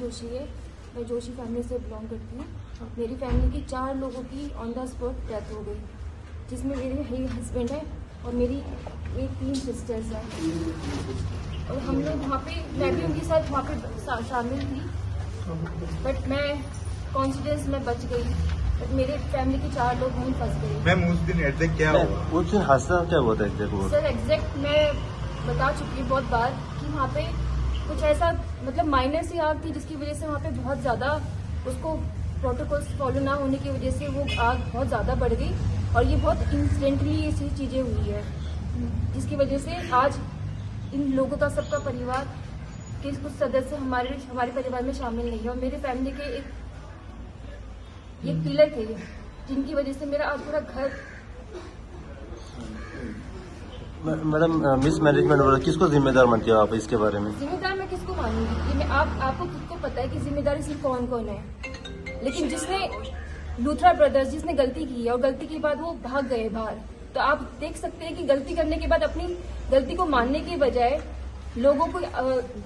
जोशी है। मैं जोशी फैमिली से बिलोंग करती हूँ। मेरी फैमिली की 4 लोगों की ऑन द स्पॉट डेथ हो गई, जिसमें मेरे हस्बैंड है और मेरी 3 सिस्टर्स हैं। और हम लोग वहाँ पे, मैं भी उनके साथ वहाँ पे शामिल थी, बट मैं कॉन्फिडेंस में बच गई। बट मेरे फैमिली के 4 लोग वहीं फंस गए। मैम उस दिन एग्जैक्ट क्या हुआ? उस दिन हादसा क्या हुआ था एग्जैक्ट? सर एग्जैक्ट मैं बता चुकी हूँ बहुत बार कि वहाँ पे कुछ ऐसा मतलब माइनर सी आग थी, जिसकी वजह से वहाँ पे बहुत ज़्यादा उसको प्रोटोकॉल्स फॉलो ना होने की वजह से वो आग बहुत ज़्यादा बढ़ गई। और ये बहुत इंसिडेंटली ऐसी चीज़ें हुई है, जिसकी वजह से आज इन लोगों का, सबका परिवार के कुछ सदस्य हमारे परिवार में शामिल नहीं है। और मेरे फैमिली के एक पिलर थे, जिनकी वजह से मेरा आज पूरा घर। मैडम मिसमैनेजमेंट हो रहा है, किसको जिम्मेदार मानती हो आप इसके बारे में? जिम्मेदार मैं किसको मानूंगी? ये मैं आपको खुद को पता है कि जिम्मेदारी सिर्फ कौन कौन है। लेकिन जिसने लूथरा ब्रदर्स जिसने गलती की है और गलती के बाद वो भाग गए बाहर, तो आप देख सकते हैं कि गलती करने के बाद अपनी गलती को मानने के बजाय, लोगों को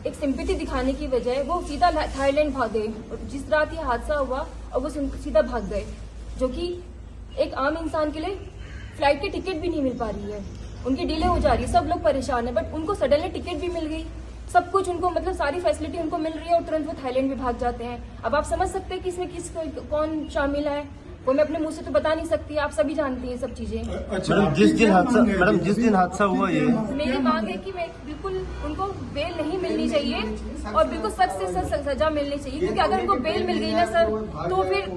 एक सिंपैथी दिखाने की बजाय वो सीधा थाईलैंड भाग गए। और जिस रात ये हादसा हुआ और वो सीधा भाग गए, जो कि एक आम इंसान के लिए फ्लाइट की टिकट भी नहीं मिल पा रही है, उनकी डिले हो जा रही है, सब लोग परेशान है। बट उनको सडनली टिकट भी मिल गई, सब कुछ उनको मतलब सारी फैसिलिटी उनको मिल रही है और तुरंत वो थाईलैंड भी भाग जाते हैं। अब आप समझ सकते हैं कि इसमें कौन शामिल है, वो मैं अपने मुंह से तो बता नहीं सकती, आप सभी जानती हैं सब चीजें। अच्छा, मैडम जिस दिन हादसा हुआ ये मेरी मांग है कि मैं बिल्कुल उनको बेल नहीं मिलनी चाहिए और बिल्कुल सख्त से सख्त सजा मिलनी चाहिए, क्योंकि अगर उनको बेल मिल गई ना सर, तो फिर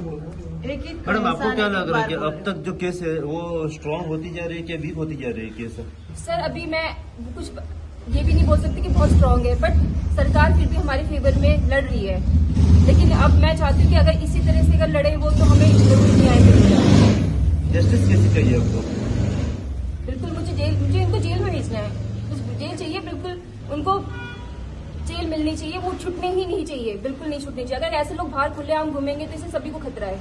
मैडम आपको क्या लग रहा है कि अब तक जो केस है वो स्ट्रांग होती जा रही है कि वीक होती जा रही है केस? सर अभी मैं कुछ ये भी नहीं बोल सकती कि बहुत स्ट्रांग है, बट सरकार फिर भी हमारे फेवर में लड़ रही है। लेकिन अब मैं चाहती हूँ कि अगर इसी तरह से अगर लड़े वो, तो हमें जरूर न्याय मिलेगा। जस्टिस कैसे चाहिए आपको? बिल्कुल मुझे इनको जेल में भेजना है, जेल चाहिए, बिल्कुल उनको जेल मिलनी चाहिए, वो छूटने ही नहीं चाहिए, बिल्कुल नहीं छूटनी चाहिए। अगर ऐसे लोग बाहर खुलेआम घूमेंगे तो इससे सभी को खतरा है,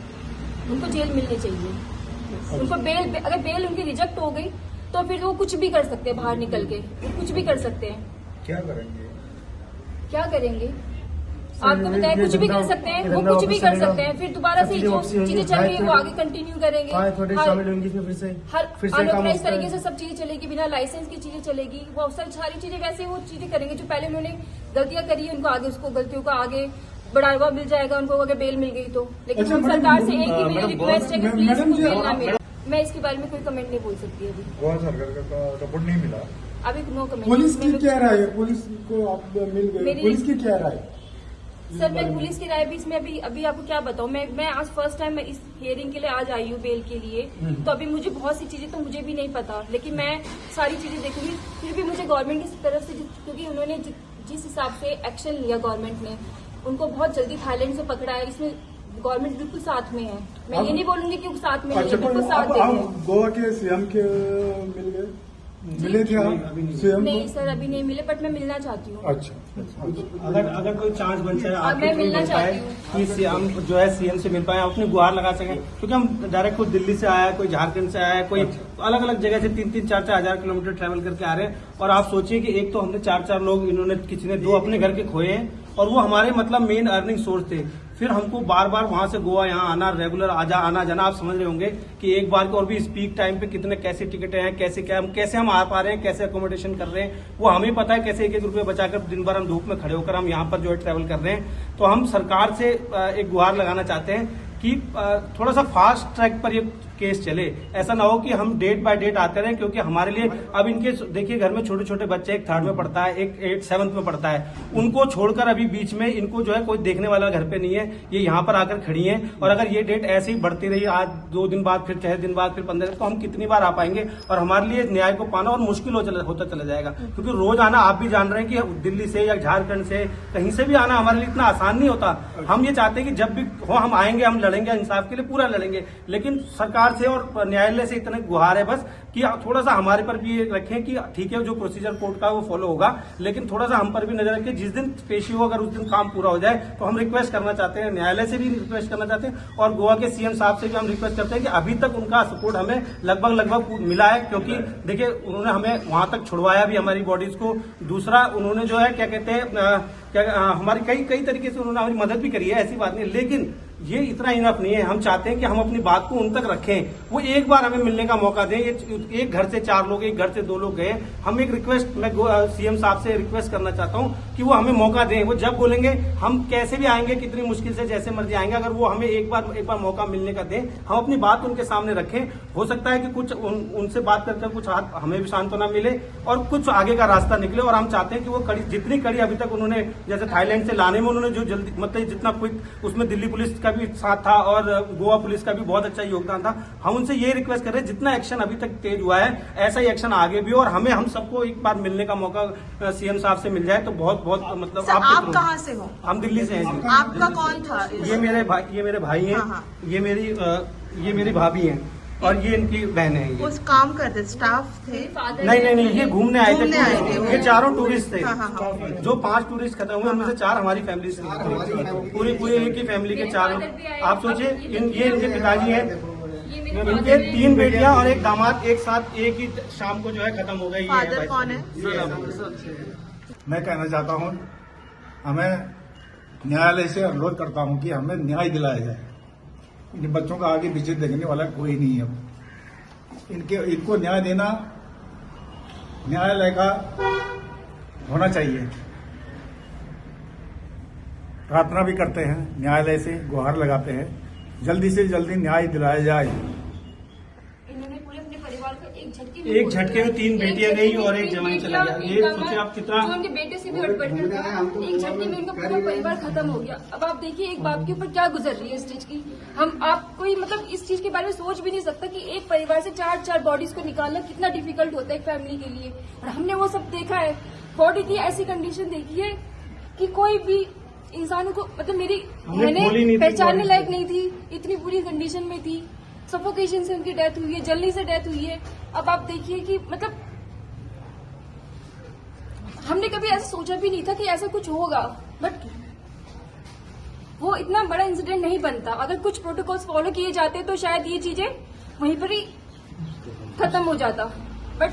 उनको जेल मिलनी चाहिए। उनको बेल, अगर बेल उनकी रिजेक्ट हो गई तो फिर वो कुछ भी कर सकते हैं, बाहर निकल के कुछ भी कर सकते हैं। क्या करेंगे? क्या करेंगे आपको बताया, कुछ भी कर सकते हैं, वो कुछ भी कर सकते हैं। फिर दोबारा से जो चीजें चल रही है वो आगे कंटिन्यू करेंगे। अनऑथराइज तरीके से सब चीजें चलेगी, बिना लाइसेंस की चीजें चलेगी, वो सारी चीजें वैसे वो चीजें करेंगे जो पहले उन्होंने गलतियां करी है, उनको आगे उसको गलतियों का आगे बढ़ावा मिल जाएगा उनको, अगर बेल मिल गई तो। लेकिन सरकार से एक ही मेरी रिक्वेस्ट है कि प्लीज उनको बेल ना मिले। मैं इसके बारे में कोई कमेंट नहीं बोल सकती अभी। गोवा सरकार का सपोर्ट नहीं मिला अभी, नो कमेंट। पुलिस की क्या राय है? पुलिस को आप मिल गए, पुलिस की क्या राय? सर मैं पुलिस की राय भी इसमें अभी आपको क्या बताऊं, मैं आज फर्स्ट टाइम मैं इस हियरिंग के लिए आज आई हूँ बेल के लिए, तो अभी मुझे बहुत सी चीजें तो मुझे भी नहीं पता, लेकिन मैं सारी चीजें देखूंगी। फिर भी मुझे गवर्नमेंट की तरफ से, क्योंकि उन्होंने जिस हिसाब से एक्शन लिया गवर्नमेंट ने, उनको बहुत जल्दी थाईलैंड से पकड़ा है, इसमें गवर्नमेंट बिल्कुल साथ में है। मैं ये नहीं बोलूंगी कि साथ में नहीं है, बिल्कुल साथ में है। गोवा के सीएम के मिले थे आप सीएम? नहीं सर अभी नहीं मिले, बट मैं मिलना चाहती हूँ। अच्छा, अगर कोई चांस बन जाए अब मैं मिलना चाहती हूँ कि सीएम जो है सीएम से मिल पाए, अपनी गुहार लगा सकें, क्योंकि हम डायरेक्ट कोई दिल्ली से आया है, कोई झारखंड से आया है, कोई अलग अलग जगह से 3-3, 4-4 हजार किलोमीटर ट्रैवल करके आ रहे हैं। और आप सोचिए कि एक तो हमने 4-4 लोग, इन्होंने किसी ने 2 अपने घर के खोए हैं, और वो हमारे मतलब मेन अर्निंग सोर्स थे। फिर हमको बार बार वहां से गोवा यहाँ आना, रेगुलर आना जाना, आप समझ रहे होंगे कि एक बार के और भी स्पीक टाइम पे कितने कैसे टिकटें हैं, कैसे हम आ पा रहे हैं, कैसे अकोमोडेशन कर रहे हैं, वो हमें पता है। कैसे 1-1 रुपये बचाकर दिन भर हम धूप में खड़े होकर हम यहाँ पर जो है ट्रैवल कर रहे हैं। तो हम सरकार से एक गुहार लगाना चाहते हैं कि थोड़ा सा फास्ट ट्रैक पर ये केस चले। ऐसा ना हो कि हम डेट बाय डेट आते रहें, क्योंकि हमारे लिए अब इनके देखिए घर में छोटे छोटे बच्चे, एक 3rd में पढ़ता है, एक 8th 7th में पढ़ता है, उनको छोड़कर अभी बीच में इनको जो है कोई देखने वाला घर पे नहीं है, ये यहाँ पर आकर खड़ी हैं। और अगर ये डेट ऐसे ही बढ़ती रही, आज 2 दिन बाद, फिर 6 दिन बाद, फिर 15 दिन, तो हम कितनी बार आ पाएंगे? और हमारे लिए न्याय को पाना और मुश्किल होता चला जाएगा, क्योंकि रोज आना, आप भी जान रहे हैं कि दिल्ली से या झारखंड से कहीं से भी आना हमारे लिए इतना आसान नहीं होता। हम ये चाहते हैं कि जब भी हो हम आएंगे, हम लड़ेंगे इंसाफ के लिए, पूरा लड़ेंगे, लेकिन सरकार सरकार से और न्यायालय से इतना गुहार है बस कि थोड़ा सा हमारे पर भी रखें कि ठीक है जो प्रोसीजर कोर्ट का वो फॉलो होगा, लेकिन थोड़ा सा हम पर भी नजर रखें। जिस दिन पेशी हो अगर उस दिन काम पूरा हो जाए तो हम रिक्वेस्ट करना चाहते हैं, न्यायालय से भी रिक्वेस्ट करना चाहते हैं और गोवा के सीएम साहब से भी हम रिक्वेस्ट करते हैं कि अभी तक उनका सपोर्ट हमें लगभग मिला है, क्योंकि देखिए उन्होंने हमें वहां तक छुड़वाया भी हमारी बॉडीज को। दूसरा उन्होंने जो है क्या कहते हैं हमारी कई तरीके से उन्होंने हमारी मदद भी करी है, ऐसी बात नहीं, लेकिन ये इतना इनफ नहीं है। हम चाहते हैं कि हम अपनी बात को उन तक रखें, वो एक बार हमें मिलने का मौका दें। एक घर से 4 लोग, एक घर से 2 लोग गए। हम एक रिक्वेस्ट, मैं सीएम साहब से रिक्वेस्ट करना चाहता हूं कि वो हमें मौका दें। वो जब बोलेंगे हम कैसे भी आएंगे, कितनी मुश्किल से जैसे मर्जी आएंगे, अगर वो हमें एक बार मौका मिलने का दें, हम अपनी बात उनके सामने रखें। हो सकता है कि कुछ उनसे बात करके कुछ हमें भी सांत्वना मिले और कुछ आगे का रास्ता निकले। और हम चाहते हैं कि वो जितनी कड़ी अभी तक उन्होंने, जैसे थाईलैंड से लाने में उन्होंने जो जल्दी, मतलब जितना क्विक, उसमें दिल्ली पुलिस का भी साथ था और गोवा पुलिस का भी बहुत अच्छा योगदान था। हम उनसे ये रिक्वेस्ट कर रहे हैं जितना एक्शन अभी तक तेज हुआ है ऐसा ही एक्शन आगे भी हो, और हम सबको एक बार मिलने का मौका सीएम साहब से मिल जाए तो बहुत मतलब। आप कहाँ से हो? हम दिल्ली से हैं। आपका कौन था? ये मेरे भाई हैं। हाँ। ये मेरी भाभी हैं और ये इनकी बहन है। उस काम करते स्टाफ थे? नहीं, ये घूमने आए थे। थे। ये 4 टूरिस्ट थे। हाँ। जो 5 टूरिस्ट खत्म हुए उनमें से 4 हमारी फैमिली से थे। पूरी एक ही फैमिली के 4 लोग। आप सोचिए, ये इनके पिताजी हैं, इनके 3 बेटियां और एक दामाद एक साथ एक ही शाम को जो है खत्म हो गई। फादर कौन है? मैं कहना चाहता हूँ, हमें न्यायालय से अनुरोध करता हूँ कि हमें न्याय दिलाया जाए। इन बच्चों का आगे पीछे देखने वाला कोई नहीं है। इनको न्याय देना न्यायालय का होना चाहिए। प्रार्थना भी करते हैं न्यायालय से, गुहार लगाते हैं जल्दी से जल्दी न्याय दिलाया जाए। इन्होंने पूरे अपने परिवार को एक झटके में 3 बेटियां गई और एक जवाई चला गया। ये सोचिए आप कितना, जो उनके बेटे से भी अटपट था, एक झटके में उनका पूरा परिवार खत्म हो गया। अब आप देखिए एक बाप के ऊपर क्या गुजर रही है इस चीज की। आप कोई मतलब इस चीज के बारे में सोच भी नहीं सकता कि एक परिवार से 4 बॉडीज को निकालना कितना डिफिकल्ट होता है एक फैमिली के लिए। और हमने वो सब देखा है, बॉडी की ऐसी कंडीशन देखी है कि कोई भी इंसानों को, मतलब मेरी मैंने पहचानने लायक नहीं थी, इतनी बुरी कंडीशन में थी। सफोकेशन से उनकी डेथ हुई है, जलने से डेथ हुई है। अब आप देखिए कि मतलब हमने कभी ऐसा सोचा भी नहीं था कि ऐसा कुछ होगा, बट वो इतना बड़ा इंसिडेंट नहीं बनता। अगर कुछ प्रोटोकॉल्स फॉलो किए जाते तो शायद ये चीजें वहीं पर ही खत्म हो जाता, बट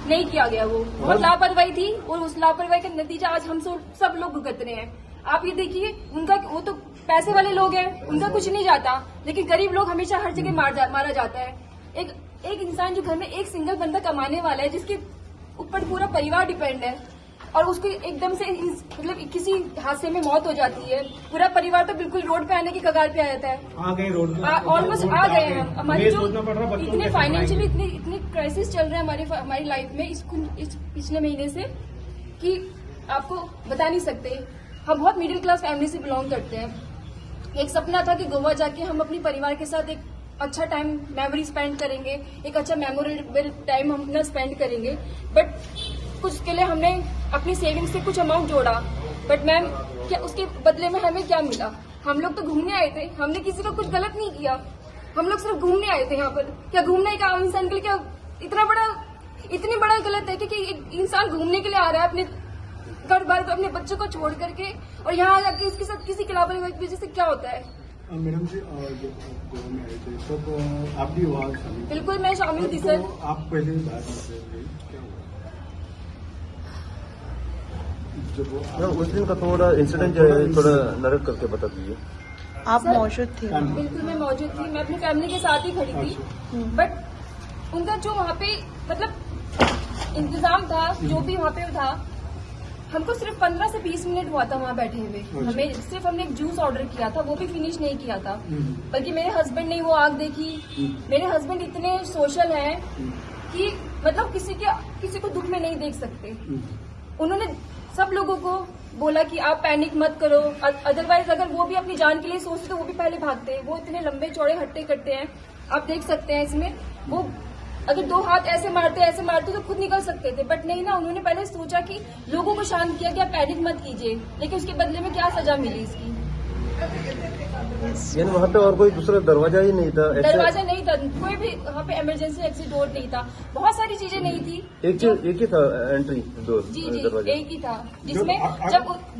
नहीं किया गया। वो बहुत लापरवाही थी और उस लापरवाही का नतीजा आज हम सब लोग भुगत रहे हैं। आप ये देखिए, उनका, वो तो पैसे वाले लोग हैं, उनका कुछ नहीं जाता, लेकिन गरीब लोग हमेशा हर जगह मारा जाता है। एक इंसान जो घर में एक सिंगल बंदा कमाने वाला है, जिसके ऊपर पूरा परिवार डिपेंड है, और उसको एकदम से मतलब किसी हादसे में मौत हो जाती है, पूरा परिवार तो बिल्कुल रोड पे आने की कगार पे आ जाता है। आ गए रोड पे, ऑलमोस्ट आ गए हैं। हमारी जो इतने फाइनेंशियली इतनी क्राइसिस चल रहे हैं हमारी लाइफ में इस पिछले महीने से कि आपको बता नहीं सकते। हम बहुत मिडिल क्लास फैमिली से बिलोंग करते हैं। एक सपना था कि गोवा जाके हम अपने परिवार के साथ एक अच्छा टाइम मेमोरी स्पेंड करेंगे, एक अच्छा मेमोरेबल टाइम हम अपना स्पेंड करेंगे, बट कुछ के लिए हमने अपनी सेविंग्स से कुछ अमाउंट जोड़ा, बट मैम क्या उसके बदले में हमें क्या मिला? हम लोग तो घूमने आए थे, हमने किसी को कुछ गलत नहीं किया, हम लोग सिर्फ घूमने आए थे यहाँ पर। क्या घूमने का आम इंसान के लिए क्या इतनी बड़ा गलत है कि एक इंसान घूमने के लिए आ रहा है अपने घर बार को, अपने बच्चों को छोड़ करके, और यहाँ जाके उसके साथ किसी की लापरवाही की वजह से क्या होता है? मैडम जी, जब गोवा में आए थे तब आप भी वहाँ शामिल? बिल्कुल मैं शामिल थी सर। आप पहले बात क्या हुआ उस दिन का थोड़ा इंसिडेंट थोड़ा नरेट करके बता दीजिए। आप मौजूद थे? बिल्कुल मैं मौजूद थी, मैं अपनी फैमिली के साथ ही खड़ी थी, बट उनका जो वहाँ पे मतलब इंतजाम था, जो भी वहाँ पे था, हमको सिर्फ 15 से 20 मिनट हुआ था वहाँ बैठे हुए। हमने एक जूस ऑर्डर किया था, वो भी फिनिश नहीं किया था, बल्कि मेरे हस्बैंड ने वो आग देखी। मेरे हस्बैंड इतने सोशल हैं कि मतलब किसी को दुख में नहीं देख सकते। उन्होंने सब लोगों को बोला कि आप पैनिक मत करो, अदरवाइज अगर वो भी अपनी जान के लिए सोचते तो वो भी पहले भागते। वो इतने लंबे चौड़े हट्टे कट्टे हैं, आप देख सकते हैं इसमें। वो अगर 2 हाथ ऐसे मारते तो खुद निकल सकते थे, बट नहीं ना, उन्होंने पहले सोचा कि लोगों को शांत किया कि आप पैनिक मत कीजिए, लेकिन उसके बदले में क्या सजा मिली इसकी। यानी वहाँ पे और कोई दूसरा दरवाजा ही नहीं था दरवाजा नहीं था, कोई भी वहाँ पे इमरजेंसी एग्जिट डोर नहीं था, बहुत सारी चीजें नहीं थी। एक ही था एंट्री डोर जी दरवाजा। एक ही था, जिसमें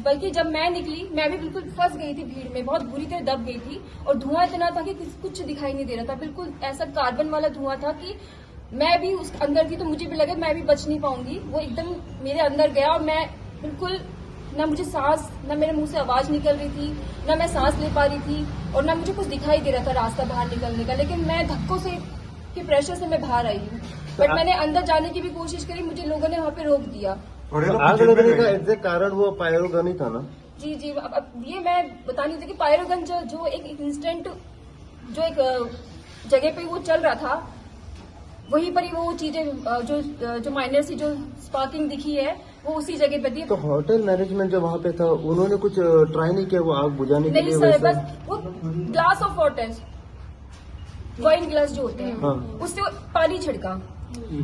बल्कि जब मैं निकली मैं भी बिल्कुल फंस गई थी भीड़ में, बहुत बुरी तरह दब गई थी और धुआं इतना था कि कुछ दिखाई नहीं दे रहा था, बिल्कुल ऐसा कार्बन वाला धुआं था कि मैं भी उस अंदर थी तो मुझे भी लगा मैं भी बच नहीं पाऊंगी। वो एकदम मेरे अंदर गया और मैं बिल्कुल ना मुझे सांस, ना मेरे मुंह से आवाज निकल रही थी, ना मैं सांस ले पा रही थी और ना मुझे कुछ दिखाई दे रहा था रास्ता बाहर निकलने का। लेकिन मैं धक्कों से के प्रेशर से मैं बाहर आई हूँ, बट मैंने अंदर जाने की भी कोशिश करी, मुझे लोगों ने वहाँ पे रोक दिया। आग लगने का एग्जैक्ट कारण वो पायरोगन ही था ना? जी जी, अब ये मैं बता नहीं थी कि पायरोगन जो एक इंस्टेंट जो एक जगह पे वो चल रहा था वहीं पर ही वो चीजें जो माइनर सी जो स्पार्किंग दिखी है वो उसी जगह पे थी। तो होटल मैनेजमेंट जो वहाँ पे था उन्होंने कुछ ट्राई नहीं किया वो आग बुझाने के नहीं लिए? सर, बस वो glass of water, wine glass जो होते हैं, हाँ। उससे वो पानी छिड़का,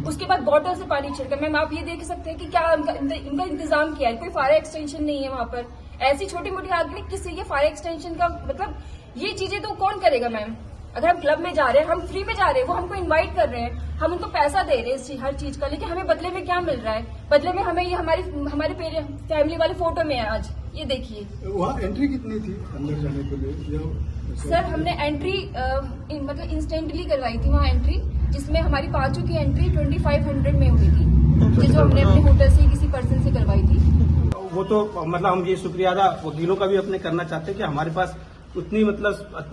उसके बाद बॉटल से पानी छिड़का। मैम आप ये देख सकते हैं कि क्या इनका इंतजाम किया है, कोई फायर एक्सटेंशन नहीं है वहाँ पर। ऐसी छोटी मोटी आग में किससे ये फायर एक्सटेंशन का मतलब ये चीजें तो कौन करेगा मैम? अगर हम क्लब में जा रहे हैं, हम फ्री में जा रहे हैं, वो हमको इनवाइट कर रहे हैं, हम उनको पैसा दे रहे हैं हर चीज का, लेकिन हमें बदले में क्या मिल रहा है? बदले में हमें ये हमारे फैमिली वाले फोटो में है आज, ये देखिए। वहाँ एंट्री कितनी थी अंदर जाने के लिए? सर हमने एंट्री मतलब इंस्टेंटली करवाई थी वहाँ एंट्री, जिसमें हमारी पांचों की एंट्री 2500 में हुई थी, जो हमने अपने होटल से किसी पर्सन से करवाई थी। वो तो मतलब हम ये शुक्रिया अदा वकीलों का भी अपने करना चाहते हैं कि हमारे पास उतनी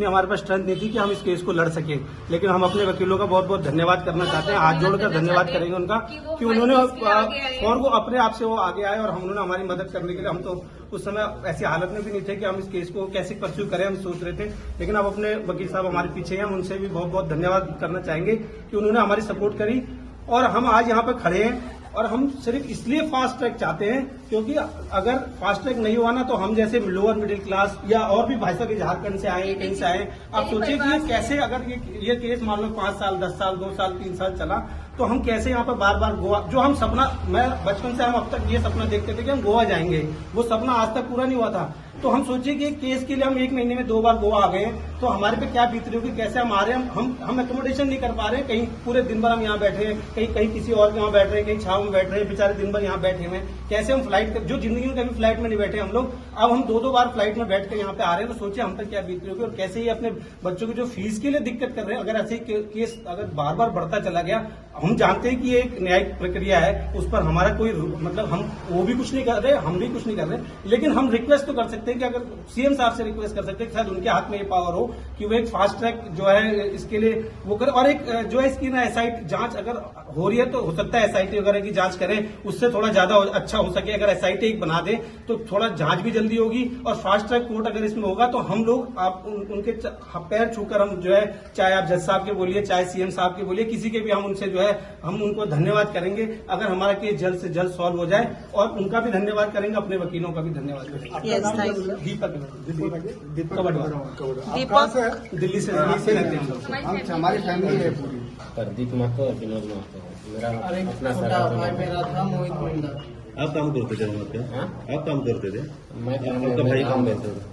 हमारे पास स्ट्रेंथ नहीं थी कि हम इस केस को लड़ सके, लेकिन हम अपने वकीलों का बहुत बहुत धन्यवाद करना चाहते हैं, हाथ जोड़कर धन्यवाद करेंगे उनका कि उन्होंने और वो अपने आप से वो आगे आए और उन्होंने हमारी मदद करने के लिए। हम तो उस समय ऐसी हालत में भी नहीं थे कि हम इस केस को कैसे परस्यू करें, हम सोच रहे थे, लेकिन अब अपने वकील साहब हमारे पीछे हैं, हम उनसे भी बहुत बहुत धन्यवाद करना चाहेंगे कि उन्होंने हमारी सपोर्ट करी और हम आज यहाँ पर खड़े हैं। और हम सिर्फ इसलिए फास्ट ट्रैक चाहते हैं क्योंकि अगर फास्ट ट्रैक नहीं हुआ ना तो हम जैसे लोअर मिडिल क्लास या और भी भाई साहब झारखंड से आए, कहीं से आए, आप सोचिए कि ये कैसे अगर ये केस मान लो 5 साल 10 साल 2 साल 3 साल चला तो हम कैसे यहाँ पर बार बार गोवा, जो हम सपना, मैं बचपन से हम अब तक ये सपना देखते थे कि हम गोवा जाएंगे, वो सपना आज तक पूरा नहीं हुआ था। तो हम सोचिए कि केस के लिए हम 1 महीने में 2 बार गोवा आ गए तो हमारे पे क्या बीत रही होगी, कैसे हम आ रहे हैं, हम एकोमोडेशन नहीं कर पा रहे हैं, कहीं पूरे दिन भर हम यहाँ बैठे हैं, कहीं किसी और के यहाँ बैठ रहे हैं, कहीं छाव में बैठ रहे हैं, बेचारे दिन भर यहाँ बैठे हुए, कैसे हम फ्लाइट जो जिंदगी में कभी फ्लाइट में नहीं बैठे हम लोग, अब हम 2-2 बार फ्लाइट में बैठ कर यहाँ पे आ रहे हैं, तो सोचिए हम पर क्या बीत रही होगी और कैसे ही अपने बच्चों की जो फीस के लिए दिक्कत कर रहे हैं। अगर ऐसे केस अगर बार बार बढ़ता चला गया, हम जानते हैं कि ये एक न्यायिक प्रक्रिया है, उस पर हमारा कोई मतलब हम वो भी कुछ नहीं कर रहे, हम भी कुछ नहीं कर रहे, लेकिन हम रिक्वेस्ट तो कर सकते हैं कि अगर सीएम साहब से रिक्वेस्ट कर सकते हैं कि शायद उनके हाथ में ये पावर हो कि वो एक फास्ट ट्रैक जो है इसके लिए वो करे और एक जो है इसकी ना एसआईटी जांच अगर हो रही है तो हो सकता है एसआईटी वगैरह की जांच करें, उससे थोड़ा ज्यादा अच्छा हो सके। अगर एसआईटी एक बना दे तो थोड़ा जांच भी जल्दी होगी और फास्ट ट्रैक कोर्ट अगर इसमें होगा तो हम लोग आप उनके पैर छूकर हम जो है, चाहे आप जज साहब के बोलिए चाहे सीएम साहब के बोलिए, किसी के भी हम उनसे जो है हम उनको धन्यवाद करेंगे अगर हमारा केस जल्द से जल्द सॉल्व हो जाए और उनका भी धन्यवाद करेंगे, अपने वकीलों का भी धन्यवाद करेंगे। Yes, thank you. दीपक दीपक दिल्ली से रहते हैं हम लोग। हमारी फैमिली है पूरी। प्रदीप महतो और विनोद महतो, मेरा अपना छोटा भाई मेरा था मोहित मुंडा। आप काम करते थे वहाँ पे? हाँ? आप काम करते थे? मैं आपका भाई काम करता था?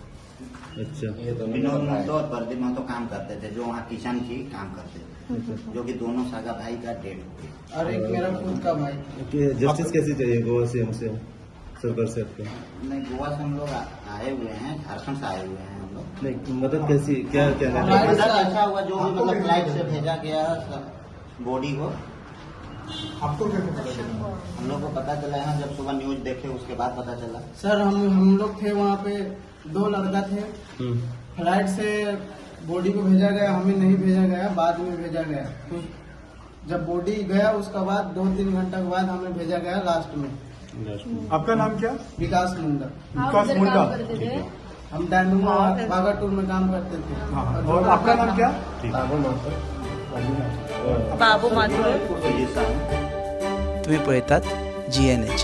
अच्छा। ये दोनों विनोद महतो और प्रदीप महतो काम करते थे, जो वहाँ किसान की काम करते थे, जो कि दोनों सगा भाई का डेथ हो गया। और एक मेरा खुद का भाई। जस्टिस कैसी चाहिए गोवा से हमसे सरकार से आपको? नहीं, गोवा से हम लोग आए हुए हैं, झारखंड से आए हुए हैं हम लोग। नहीं मदद कैसी क्या क्या मदद अच्छा हुआ, जो भी मतलब फ्लाइट से भेजा गया बॉडी को। आपको कैसे पता चला? हम लोग को पता चला है जब सुबह न्यूज देखे उसके बाद पता चला। सर हम लोग थे वहाँ पे, 2 लड़का थे, फ्लाइट से बॉडी को भेजा गया, हमें नहीं भेजा गया, बाद में भेजा गया। तो जब बॉडी गया उसके बाद 2-3 घंटा के बाद हमें भेजा गया लास्ट में। आपका नाम क्या? विकास मुंडा। विकास मुंडा। हम डायमंड बागाटूर में काम करते थे। हाँ, और आपका नाम क्या? बाबू महतो। बाबू माथुर। जी साहब। तुम्ही पळतात GNH।